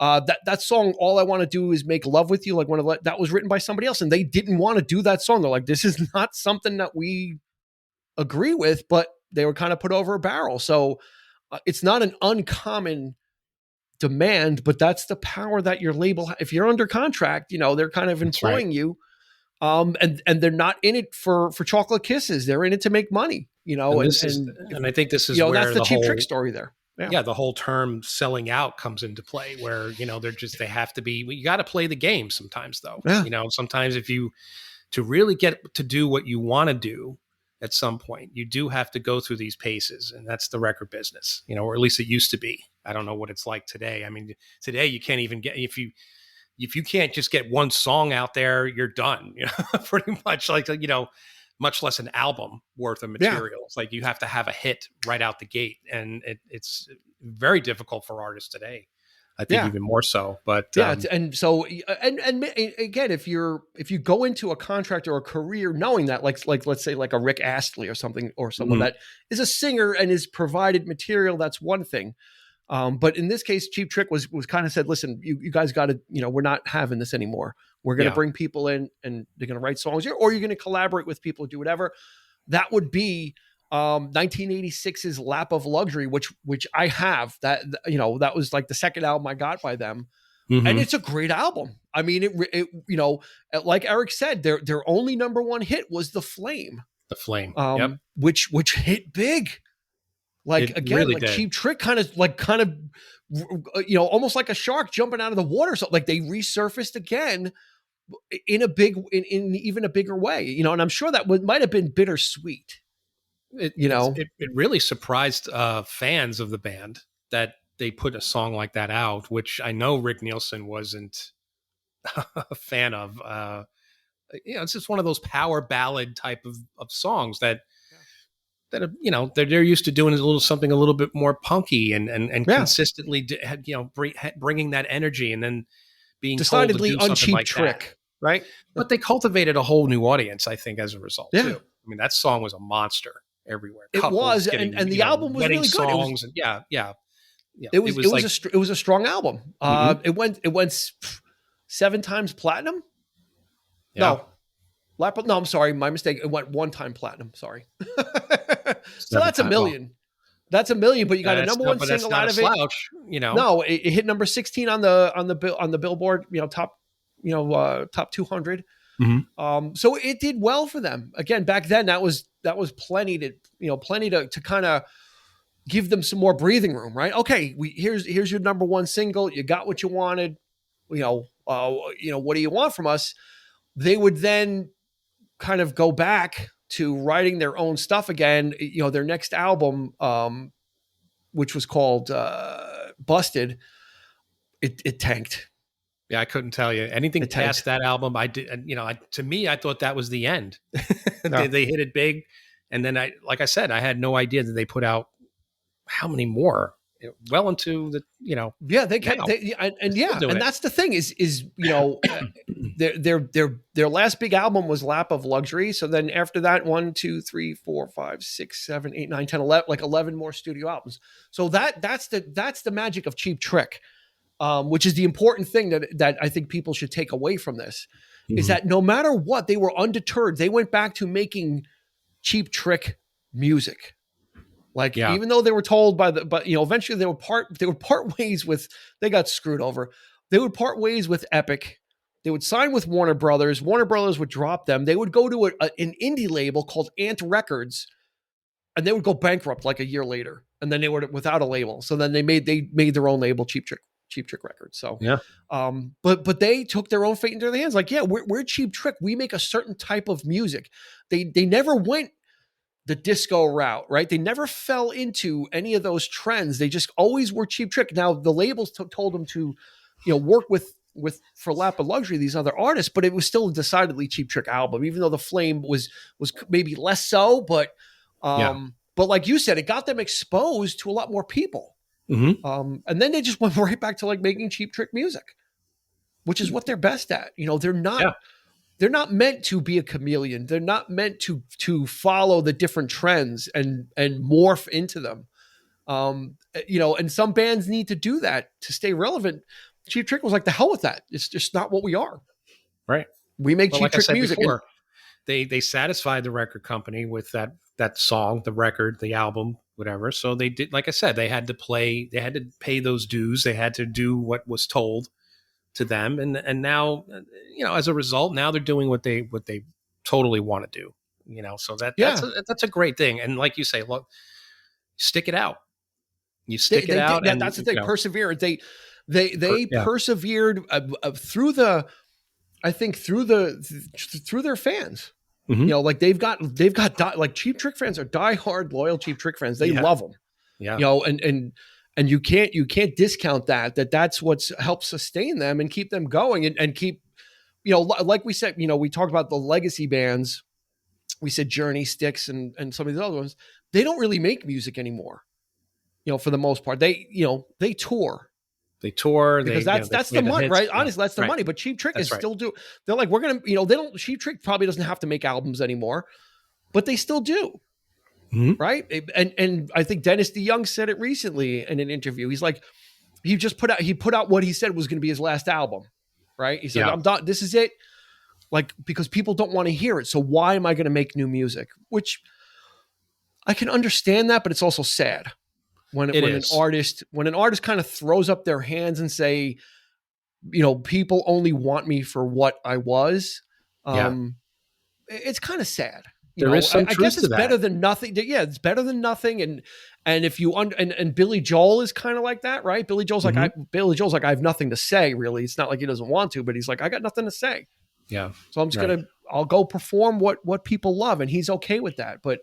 that song, All I Want to Do Is Make Love With You, that was written by somebody else, and they didn't want to do that song. They're like, this is not something that we agree with, but they were kind of put over a barrel. So it's not an uncommon demand, but that's the power that your label, if you're under contract, they're kind of employing you. And they're not in it for chocolate kisses. They're in it to make money,
and I think this is
that's
where
the
the
Cheap Trick
whole
story there.
the whole term selling out comes into play, where they have to be. You got to play the game sometimes, though.
Yeah.
Sometimes if you to really get to do what you want to do at some point, you do have to go through these paces, and that's the record business, or at least it used to be. I don't know what it's like today. I mean, today you can't even get if you can't just get one song out there, you're done. Pretty much like much less an album worth of material. It's like you have to have a hit right out the gate, and it's very difficult for artists today. I think even more so, but
and so and again, if you go into a contract or a career knowing that, like let's say like a Rick Astley or something, or someone that is a singer and is provided material, that's one thing. But in this case, Cheap Trick was kind of said, listen, you guys got to, we're not having this anymore. We're going to bring people in and they're going to write songs here, or you're going to collaborate with people, do whatever. That would be 1986's Lap of Luxury, which I have. That was like the second album I got by them. And it's a great album. I mean, it like Eric said, their only number one hit was The Flame.
The Flame.
Which hit big. Like, it again, really like did. Cheap Trick kind of almost like a shark jumping out of the water. So like they resurfaced again in even a bigger way, and I'm sure that might have been bittersweet.
It really surprised fans of the band that they put a song like that out, which I know Rick Nielsen wasn't a fan of. It's just one of those power ballad type of songs that they're used to doing something a little bit more punky and consistently bringing that energy, and then being decidedly told to do something like
Trick,
that.
Right?
But they cultivated a whole new audience, I think, as a result too. I mean, that song was a monster everywhere.
It was, and the album was really good.
Songs
it was a strong album. It went 7 times platinum.
Yeah.
No, I'm sorry, my mistake. It went 1 time platinum. Sorry. So that's $1 million. That's $1 million, but you got a number one single out of it. No, it hit number 16 on the Billboard, top 200. So it did well for them. Again, back then that was plenty to kind of give them some more breathing room, right? Okay, here's your number one single. You got what you wanted. What do you want from us? They would then kind of go back to writing their own stuff again. Their next album, which was called Busted, it tanked.
Yeah, I couldn't tell you anything past that album. I did, to me, I thought that was the end. They hit it big, and then like I said, I had no idea that they put out how many more. Well into the
they can and that's the thing is their last big album was Lap of Luxury. So then after that, 1, 2, 3, 4, 5, 6, 7, 8, 9, 10, 11, like 11 more studio albums. So that's the magic of Cheap Trick. Which is the important thing that I think people should take away from this, is that no matter what, they were undeterred. They went back to making Cheap Trick music. Like, even though they were told eventually they would part ways with, they got screwed over. They would part ways with Epic. They would sign with Warner Brothers. Warner Brothers would drop them. They would go to an indie label called Ant Records, and they would go bankrupt like a year later. And then they were without a label. So then they made their own label, Cheap Trick Records. So, but they took their own fate into their hands. Like, we're Cheap Trick. We make a certain type of music. They never went the disco route, right? They never fell into any of those trends. They just always were Cheap Trick. Now the labels told them to, work with for Lap of Luxury, these other artists, but it was still a decidedly Cheap Trick album, even though The Flame was maybe less so, but like you said, it got them exposed to a lot more people. And then they just went right back to like making Cheap Trick music, which is what they're best at. They're not meant to be a chameleon. They're not meant to follow the different trends and morph into them. And some bands need to do that to stay relevant. Cheap Trick was like, the hell with that. It's just not what we are.
Right.
We make Cheap Trick music.
Before, they satisfied the record company with that song, the record, the album, whatever. So they did, like I said, they had to pay those dues. They had to do what was told. to them, and now, as a result, now they're doing what they totally want to do. So that's a great thing. And like you say, look, stick it out. You stick it out, and
that's the thing. Perseverance. They persevered through the, I think through their fans.
Mm-hmm.
Like they've got like Cheap Trick fans are diehard loyal Cheap Trick fans. They love them.
Yeah.
And you can't discount that's what's helped sustain them and keep them going and keep, like we said, we talked about the legacy bands. We said Journey, Styx, and some of these other ones. They don't really make music anymore. For the most part, they tour.
They tour
because that's the money, right? Honestly, that's the money. But Cheap Trick is still do. They're like, we're gonna, they don't. Cheap Trick probably doesn't have to make albums anymore, but they still do, right? And I think Dennis DeYoung said it recently in an interview. He's like, he put out what he said was going to be his last album, right? He said, I'm done. This is it. Like, because people don't want to hear it, so why am I going to make new music? Which I can understand that, but it's also sad. When an artist kind of throws up their hands and say, people only want me for what I was, it's kind of sad.
There is some
I
truth
guess it's
to that.
better than nothing. Yeah, it's better than nothing. And if you and Billy Joel is kind of like that, right? Billy Joel's like, I have nothing to say. Really, it's not like he doesn't want to, but he's like, I got nothing to say.
Yeah.
So I'm just I'll go perform what people love, and he's okay with that. But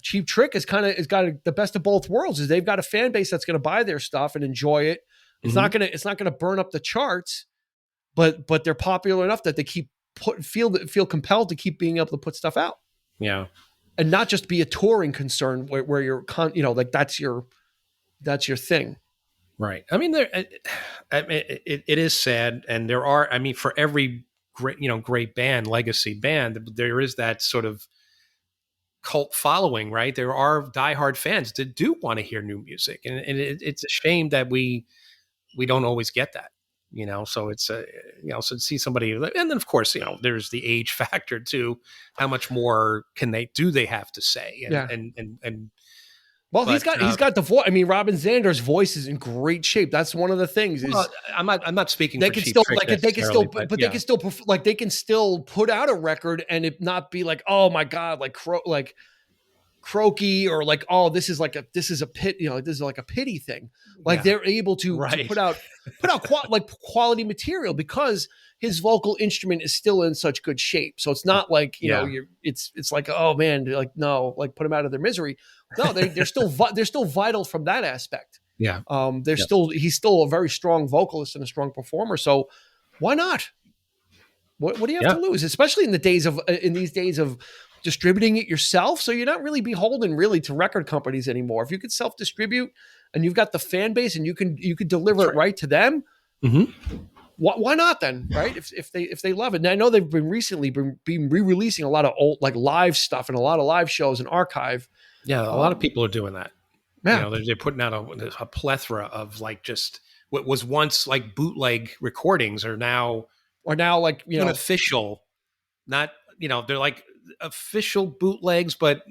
Cheap Trick has got the best of both worlds. Is they've got a fan base that's going to buy their stuff and enjoy it. It's not going to burn up the charts, but they're popular enough that they feel compelled to keep being able to put stuff out.
Yeah,
and not just be a touring concern where you're like that's your thing.
Right. I mean, it is sad, and there are. I mean, for every great band, legacy band, there is that sort of cult following, right? There are diehard fans that do want to hear new music, and it's a shame that we don't always get that, So it's so to see somebody, and then of course, there's the age factor too. How much more they have to say? And
well, he's got the voice. I mean, Robin Zander's voice is in great shape. That's one of the things.
I'm not speaking.
They
for
can
Cheap
still
Trick
they can still, but they can still they can still put out a record and it not be like, oh my god, like croaky, or like, oh, this is a pit, this is like a pity thing. Like they're able to put out quality material because his vocal instrument is still in such good shape. So it's not like it's like, oh man, like no, like put them out of their misery. No, they're still vital from that aspect.
Yeah.
He's still a very strong vocalist and a strong performer. So why not? What do you have to lose, especially in these days of distributing it yourself? So you're not really beholden really to record companies anymore. If you could self-distribute and you've got the fan base and you can deliver it right to them, why not then? Right? If they love it. And I know they've been recently re-releasing a lot of old like live stuff and a lot of live shows and archive.
Yeah, a lot of people are doing that. Yeah, they're putting out a plethora of like just what was once like bootleg recordings are now
like
official. Not they're like official bootlegs, but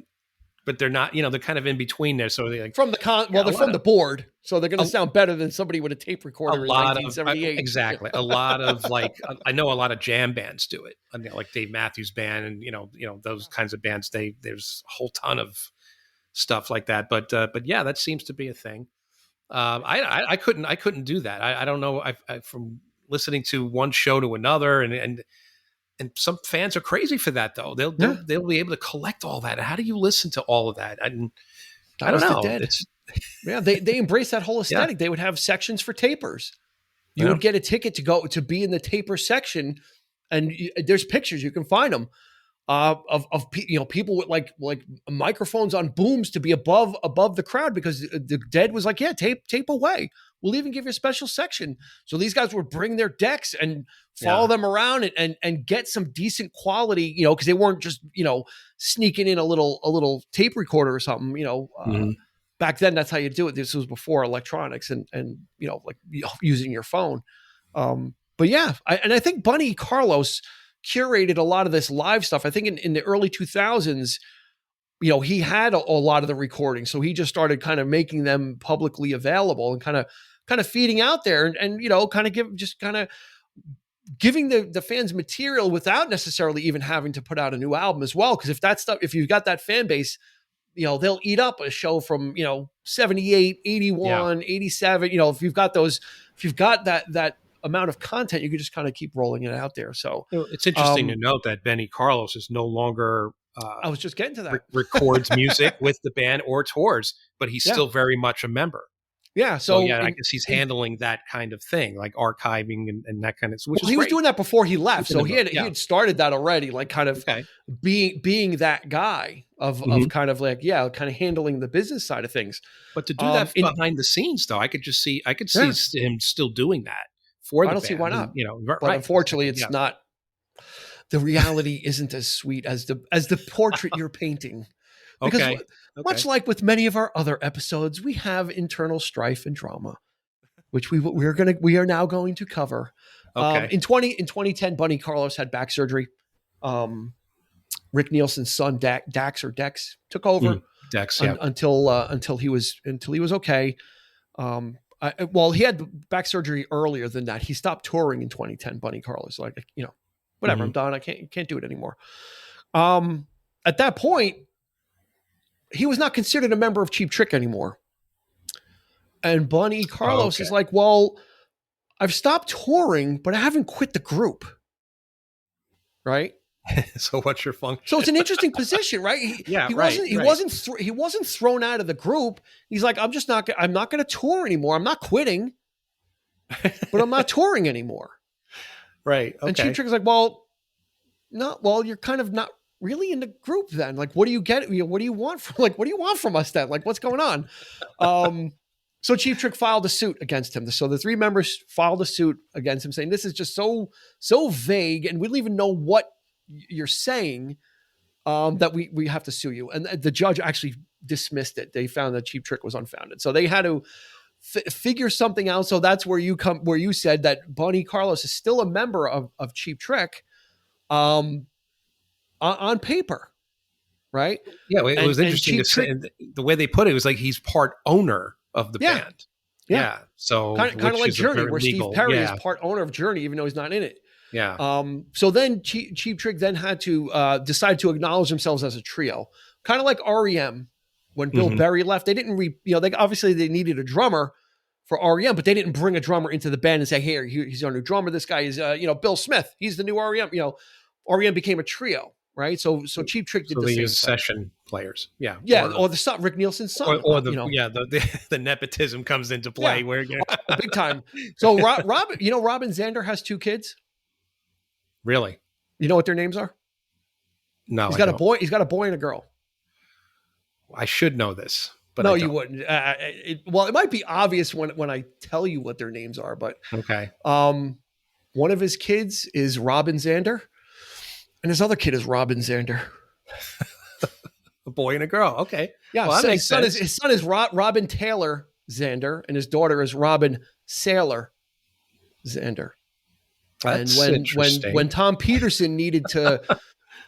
they're not. They're kind of in between there. So they like
from they're from the board, so they're going to sound better than somebody with a tape recorder in 1978.
Exactly, a lot of like I know a lot of jam bands do it. I mean, like Dave Matthews Band and those kinds of bands. There's a whole ton of stuff like that, but yeah, that seems to be a thing. I couldn't do that. I don't know. I from listening to one show to another, and some fans are crazy for that though. They'll be able to collect all that. How do you listen to all of that? I don't know.
They embrace that whole aesthetic. They would have sections for tapers. You would get a ticket to be in the taper section, and there's pictures, you can find them. Of people with like microphones on booms to be above the crowd because the Dead was like, tape away. We'll even give you a special section. So these guys would bring their decks and follow them around and get some decent quality, because they weren't just sneaking in a little tape recorder or something. Back then that's how you do it. This was before electronics and using your phone. But yeah, I think Bunny Carlos curated a lot of this live stuff. I think in the early 2000s, he had a lot of the recordings. So he just started kind of making them publicly available and kind of feeding out there and you know, kind of giving the fans material without necessarily even having to put out a new album as well. Because if you've got that fan base, you know, they'll eat up a show from, you know, 78, 81, 87, you know, if you've got that amount of content, you can just kind of keep rolling it out there. So
it's interesting to note that Benny Carlos is no longer
I was just getting to that.
Records music with the band or tours, but he's still very much a member.
Yeah.
So I guess he's handling that kind of thing, like archiving and that kind of. Which
he was doing that before he left, so he had started that already, like kind of being that guy of kind of like kind of handling the business side of things.
But to do that behind the scenes, though, I could see him still doing that for the band.
I don't see why not.
You know,
but unfortunately, it's not. The reality isn't as sweet as the portrait you're painting. Because much like with many of our other episodes, we have internal strife and drama, which we are now going to cover. In 2010, Bunny Carlos had back surgery. Rick Nielsen's son, Dex took over.
Dex,
until he was okay. He had back surgery earlier than that. He stopped touring in 2010. Bunny Carlos, like, you know, whatever, I'm done. I can't do it anymore. At that point, he was not considered a member of Cheap Trick anymore. And Bunny Carlos is like, well, I've stopped touring, but I haven't quit the group. Right?
So what's your function?
So it's an interesting position, right? He wasn't thrown out of the group. He's like, I'm not going to tour anymore. I'm not quitting, but I'm not touring anymore.
Right. Okay.
And Cheap Trick is like, you're kind of not really in the group then. Like, what do you get? What do you want from us then? Like, what's going on? So Cheap Trick filed a suit against him. So the three members filed a suit against him saying, this is just so vague and we don't even know what you're saying, that we have to sue you. And the judge actually dismissed it. They found that Cheap Trick was unfounded. So they had to figure something out. So that's where you said that Bunny Carlos is still a member of Cheap Trick, on paper, right?
Yeah, it was interesting to say. The way they put it was like he's part owner of the band. Yeah. So
kind of like Journey, where Steve Perry is part owner of Journey, even though he's not in it.
Yeah.
So then Cheap Trick then had to decide to acknowledge themselves as a trio, kind of like REM when Bill Berry left. They didn't they needed a drummer for REM, but they didn't bring a drummer into the band and say, hey, he's our new drummer. This guy is Bill Smith. He's the new REM. REM became a trio. Right, so Cheap Trick did the same
session players,
or the son, Rick Nielsen's son,
or the nepotism comes into play where
big time. So Robin Zander has two kids.
Really?
You know what their names are?
No,
he's got a boy. He's got a boy and a girl.
I should know this, but
no, you wouldn't. It might be obvious when I tell you what their names are, but
okay.
One of his kids is Robin Zander. And his other kid is Robin Zander.
A boy and a girl. Okay.
Yeah.
Well,
his son is Robin Taylor Zander, and his daughter is Robin Saylor Zander.
That's
and when Tom Peterson needed to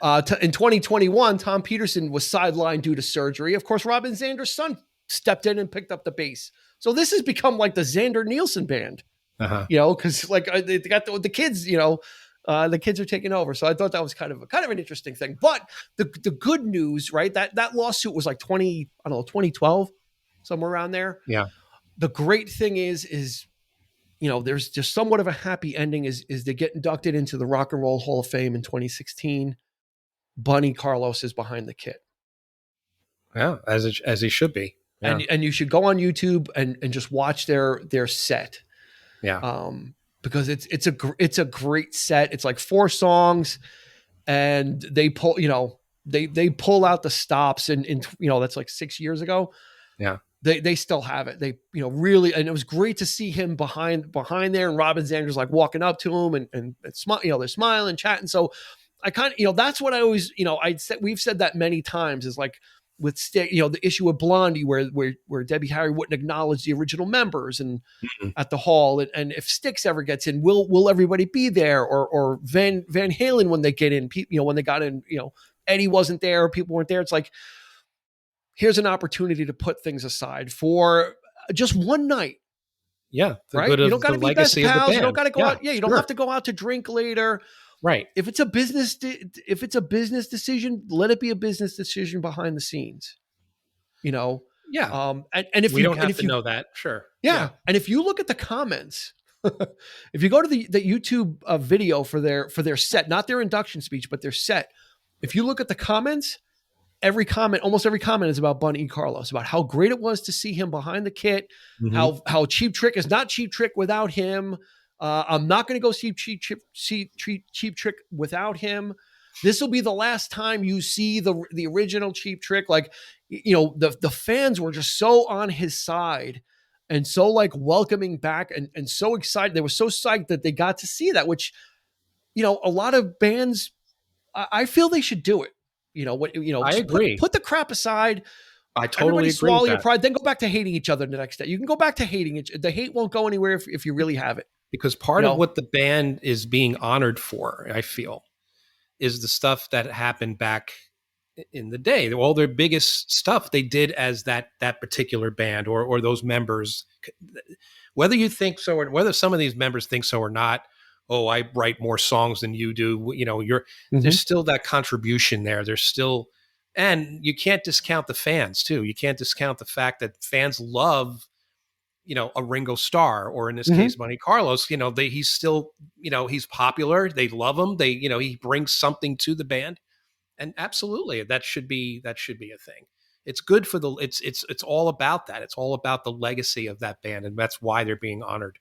in 2021, Tom Peterson was sidelined due to surgery. Of course, Robin Zander's son stepped in and picked up the bass. So this has become like the Zander Nielsen band. Because like they got the kids, the kids are taking over. So I thought that was kind of an interesting thing. But the good news, right? That lawsuit was like 2012, somewhere around there.
Yeah.
The great thing is, there's just somewhat of a happy ending is they get inducted into the Rock and Roll Hall of Fame in 2016. Bunny Carlos is behind the kit.
Yeah, as he should be. Yeah.
And you should go on YouTube and just watch their set.
Yeah.
Because it's a great set. It's like 4 songs, and they pull they pull out the stops and that's like 6 years ago.
Yeah,
they still have it. They really, and it was great to see him behind there, and Robin Zander's like walking up to him and they're smiling, chatting. So I kind of that's what I always we've said that many times is like with the issue with Blondie where Debbie Harry wouldn't acknowledge the original members and at the hall, and if Styx ever gets in, will everybody be there, or Van Halen when they get in, when they got in, Eddie wasn't there, people weren't there. It's like, here's an opportunity to put things aside for just one night.
Yeah, the
right?
good
You
of
don't got
the
to be best
legacy of the
pals. You don't
band.
got to go
Yeah,
out. Yeah, you don't have
sure.
to go out to drink later.
Right.
If it's a business, if it's a business decision, let it be a business decision behind the scenes. You know,
Yeah.
and if
We
you
don't have to know that. Sure.
yeah,
Yeah.
and if you look at the comments, if you go to the YouTube video for their set, not their induction speech, but their set, if you look at the comments, almost every comment is about Bun E. Carlos, about how great it was to see him behind the kit,
Hmm.
how Cheap Trick is not Cheap Trick without him. I'm not going to go see Cheap Trick without him. This will be the last time you see the original Cheap Trick. Like, the fans were just so on his side and so like welcoming back and so excited. They were so psyched that they got to see that, which, a lot of bands, I feel they should do it.
I
Just
agree.
put the crap aside.
I totally
Everybody
agree with
swallow your
that.
pride, then go back to hating each other the next day. You can go back to hating it. The hate won't go anywhere if you really have it.
Because
You
part of
know,
what the band is being honored for, I feel, is the stuff that happened back in the day. All their biggest stuff they did as that particular band or those members. Whether you think so or whether some of these members think so or not, oh, I write more songs than you do. There's still that contribution there. There's still, and you can't discount the fans too. You can't discount the fact that fans love, a Ringo Starr, or in this case, Bunny Carlos. He's still, he's popular. They love him. He brings something to the band, and absolutely, that should be a thing. It's good for it's all about that. It's all about the legacy of that band, and that's why they're being honored.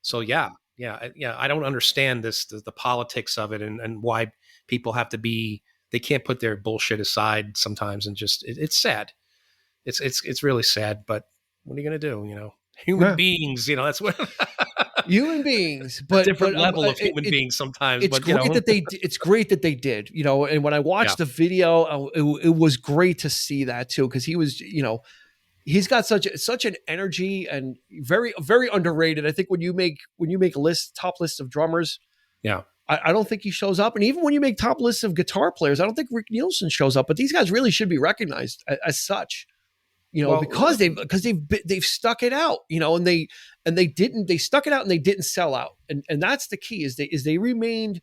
So yeah. I don't understand the politics of it, and why people have to be. They can't put their bullshit aside sometimes, and just it's sad. It's really sad. But what are you going to do? Human beings. That's what
human beings,
a
but
different level of human beings sometimes.
It's
But
great that it's great that they did. And when I watched
yeah,
the video, it was great to see that too, because he was, he's got such an energy and very very underrated. I think when you make top lists of drummers,
yeah,
I don't think he shows up. And even when you make top lists of guitar players, I don't think Rick Nielsen shows up. But these guys really should be recognized as such,
well,
because they've stuck it out, and they stuck it out and they didn't sell out. And that's the key is they remained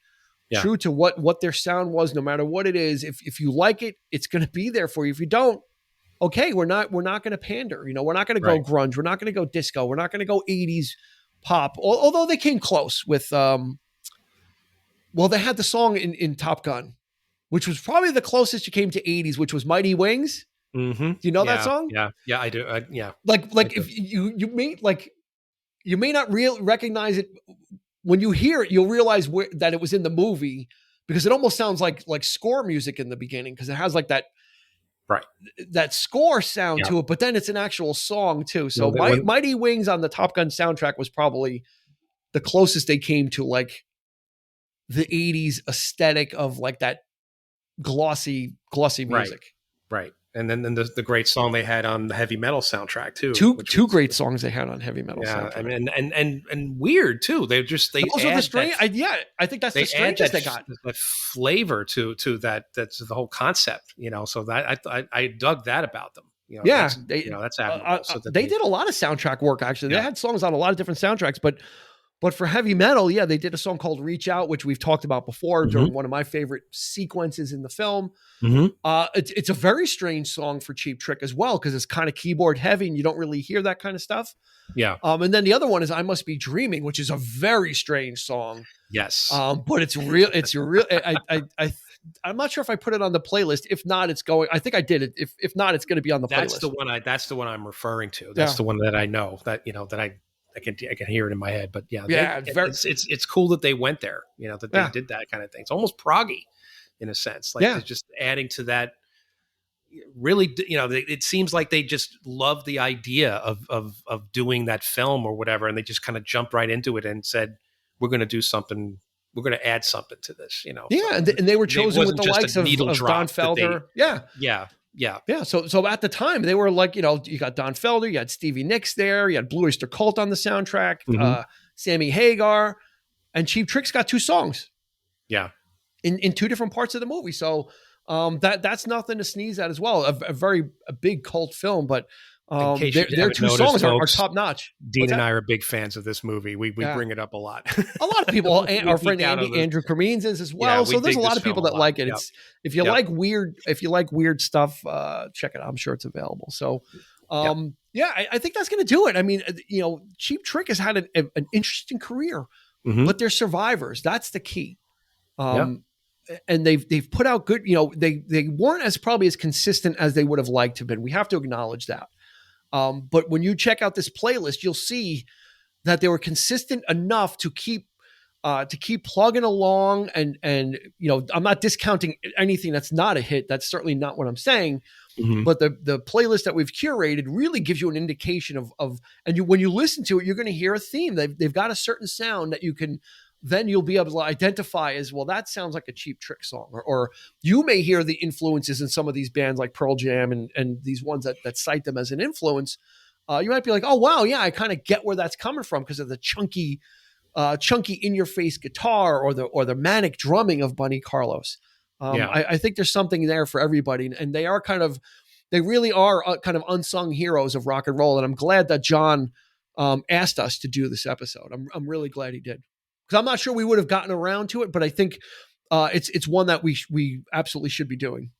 yeah,
true to what their sound was, no matter what it is. If you like it, it's going to be there for you. If you don't, okay, we're not going to pander. We're not going to go
right.
grunge. We're not going to go disco. We're not going to go 80s pop. Although they came close with, they had the song in Top Gun, which was probably the closest you came to 80s, which was Mighty Wings.
Mm-hmm.
Do you know that song?
Yeah, I do. Yeah,
Like if you may not recognize it when you hear it, you'll realize that it was in the movie, because it almost sounds like score music in the beginning, because it has like that
right,
that score sound to it, but then it's an actual song too. So Mighty Wings on the Top Gun soundtrack was probably the closest they came to like the 80s aesthetic of like that glossy music.
Right. And then the great song they had on the heavy metal soundtrack too.
Two great songs they had on heavy metal.
Yeah,
soundtrack.
I mean, and weird too. Those are
the strange. I think that's the strangest they got.
The flavor to that. That's the whole concept. So that I dug that about them.
That's
admirable. So
they did a lot of soundtrack work. Actually,
yeah.
They had songs on a lot of different soundtracks, but for heavy metal, they did a song called "Reach Out," which we've talked about before during one of my favorite sequences in the film. It's a very strange song for Cheap Trick as well, because it's kind of keyboard heavy and you don't really hear that kind of stuff.
Yeah.
And then the other one is "I Must Be Dreaming," which is a very strange song.
Yes.
But it's real. It's real. I'm not sure if I put it on the playlist. If not, it's going. I think I did it. If not, it's going to be on the playlist.
That's the one I'm referring to. That's the one that I know that that I can hear it in my head. But it's cool that they went there. That they did that kind of thing. It's almost proggy in a sense. Like they're just adding to that. Really, it seems like they just love the idea of doing that film or whatever, and they just kind of jumped right into it and said, "We're going to do something. We're going to add something to this."
Yeah, so, and they were chosen with the likes of Don Felder. Yeah. So at the time, they were like, you got Don Felder, you had Stevie Nicks there, you had Blue Oyster Cult on the soundtrack, Sammy Hagar, and Cheap Trick's got two songs.
Yeah.
In two different parts of the movie. So that's nothing to sneeze at as well. A big cult film, but
In case you
Their
haven't
two
noticed,
songs are
folks,
top notch.
Dean
What's
and
that?
I are big fans of this movie. We
Yeah.
bring it up a lot.
A lot of people,
We
our
geek
friend
out on this.
Andrew Cremines is as
Yeah,
well.
we
So there's a
dig
lot
this
of
film
people
a
that
lot.
like it.
Yep.
It's if you
Yep.
like weird stuff, check it out. I'm sure it's available. So,
Yep.
yeah, I think that's going to do it. I mean, Cheap Trick has had an interesting career,
Mm-hmm.
but they're survivors. That's the key.
Yeah.
And they've put out good. They weren't as probably as consistent as they would have liked to have been. We have to acknowledge that. But when you check out this playlist, you'll see that they were consistent enough to keep plugging along. And I'm not discounting anything that's not a hit. That's certainly not what I'm saying.
Mm-hmm.
But the playlist that we've curated really gives you an indication of when you listen to it, you're going to hear a theme. They've got a certain sound that you'll be able to identify as, well, that sounds like a Cheap Trick song, or you may hear the influences in some of these bands like Pearl Jam and these ones that cite them as an influence. You might be like, oh wow, yeah, I kind of get where that's coming from because of the chunky in your face guitar or the manic drumming of Bunny Carlos. I think there's something there for everybody, and they really are kind of unsung heroes of rock and roll. And I'm glad that John asked us to do this episode. I'm really glad he did, because I'm not sure we would have gotten around to it, but I think it's one that we absolutely should be doing.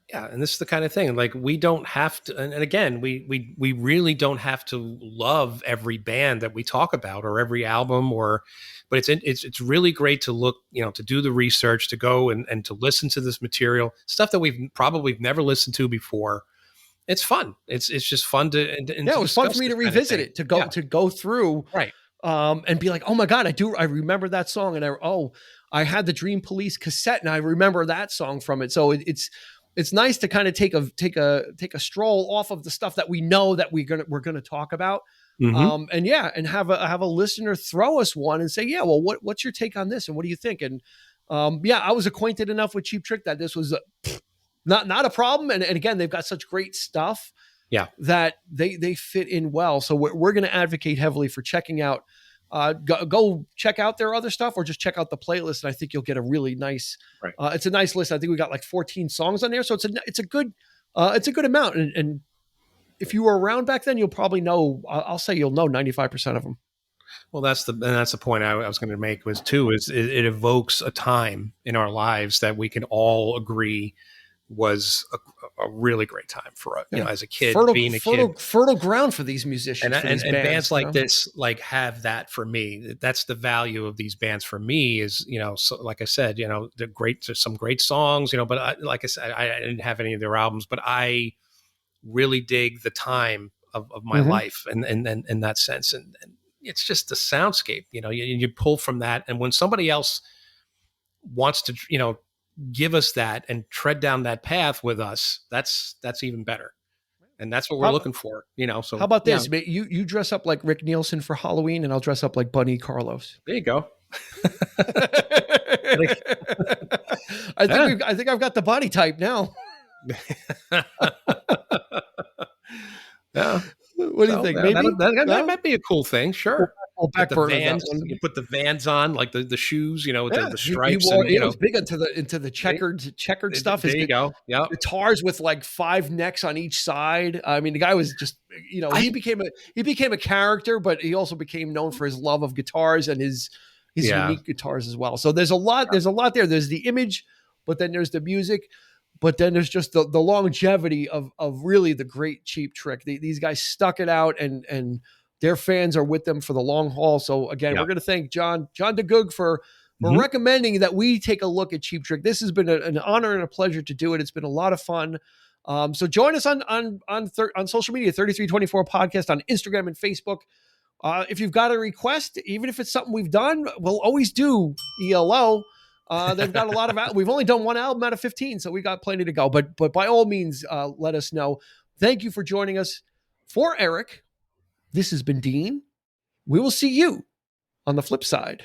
Yeah, and this is the kind of thing, like, we don't have to, and again, we really don't have to love every band that we talk about or every album, but it's really great to look, to do the research, to go and to listen to this material, stuff that we've probably never listened to before. It's fun. It's just fun to
it was fun for me to revisit it, to go through,
right,
and be like, oh my god, I remember that song, and I had the Dream Police cassette, and I remember that song from it. So it's nice to kind of take a stroll off of the stuff that we know that we're gonna talk about,
mm-hmm.
and have a listener throw us one and say, yeah, well, what's your take on this, and what do you think? And I was acquainted enough with Cheap Trick that this was not a problem. And again, they've got such great stuff, that they fit in well. So we're going to advocate heavily for checking out. Go check out their other stuff, or just check out the playlist, and I think you'll get a really nice.
Right.
It's a nice list. I think we got like 14 songs on there, so it's a good amount. And if you were around back then, you'll probably know. I'll say you'll know 95% of them.
Well, that's the point I was going to make is it evokes a time in our lives that we can all agree was a really great time for us, as a kid,
fertile ground for these musicians,
and bands like this, like, have that. For me, that's the value of these bands for me is, so, like I said, they're great. There's some great songs, but like I said, I didn't have any of their albums, but I really dig the time of my life and in that sense. And it's just the soundscape, you pull from that. And when somebody else wants to, give us that and tread down that path with us, that's even better. And that's what we're looking for, So
how about this? You dress up like Rick Nielsen for Halloween, and I'll dress up like Bunny Carlos.
There you go.
I think I've got the body type now.
Yeah.
What do you think? Maybe
that might be a cool thing. Sure.
Back
the Vans, you put the Vans on, like the shoes, with the stripes.
He was big into the checkered stuff.
There you go. Yeah.
Guitars with like 5 necks on each side. I mean, the guy was just, he became a character, but he also became known for his love of guitars and his unique guitars as well. So there's a lot there. There's the image, but then there's the music. But then there's just the longevity of really the great Cheap Trick. These guys stuck it out, and their fans are with them for the long haul. So again, we're going to thank John DeGoog for recommending that we take a look at Cheap Trick. This has been an honor and a pleasure to do it. It's been a lot of fun. So join us on social media, 3324 Podcast on Instagram and Facebook. If you've got a request, even if it's something we've done, we'll always do ELO. They've got a lot of, we've only done one album out of 15, so we got plenty to go, but by all means, let us know. Thank you for joining us. For Eric, this has been Dean. We will see you on the flip side.